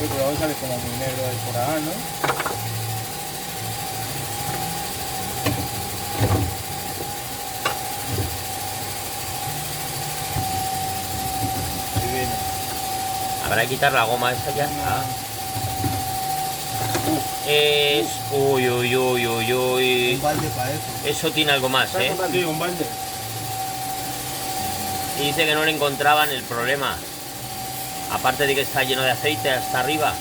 Sí, pero luego sale como muy negro el coral, ¿no? Ahí viene. Habrá que quitar la goma esa ya. Ah. Es... Uy, uy, uy, uy, uy. Un balde para eso. Eso tiene algo más, ¿eh? Sí, un balde. Y dice que no le encontraban el problema. Aparte de que está lleno de aceite hasta arriba.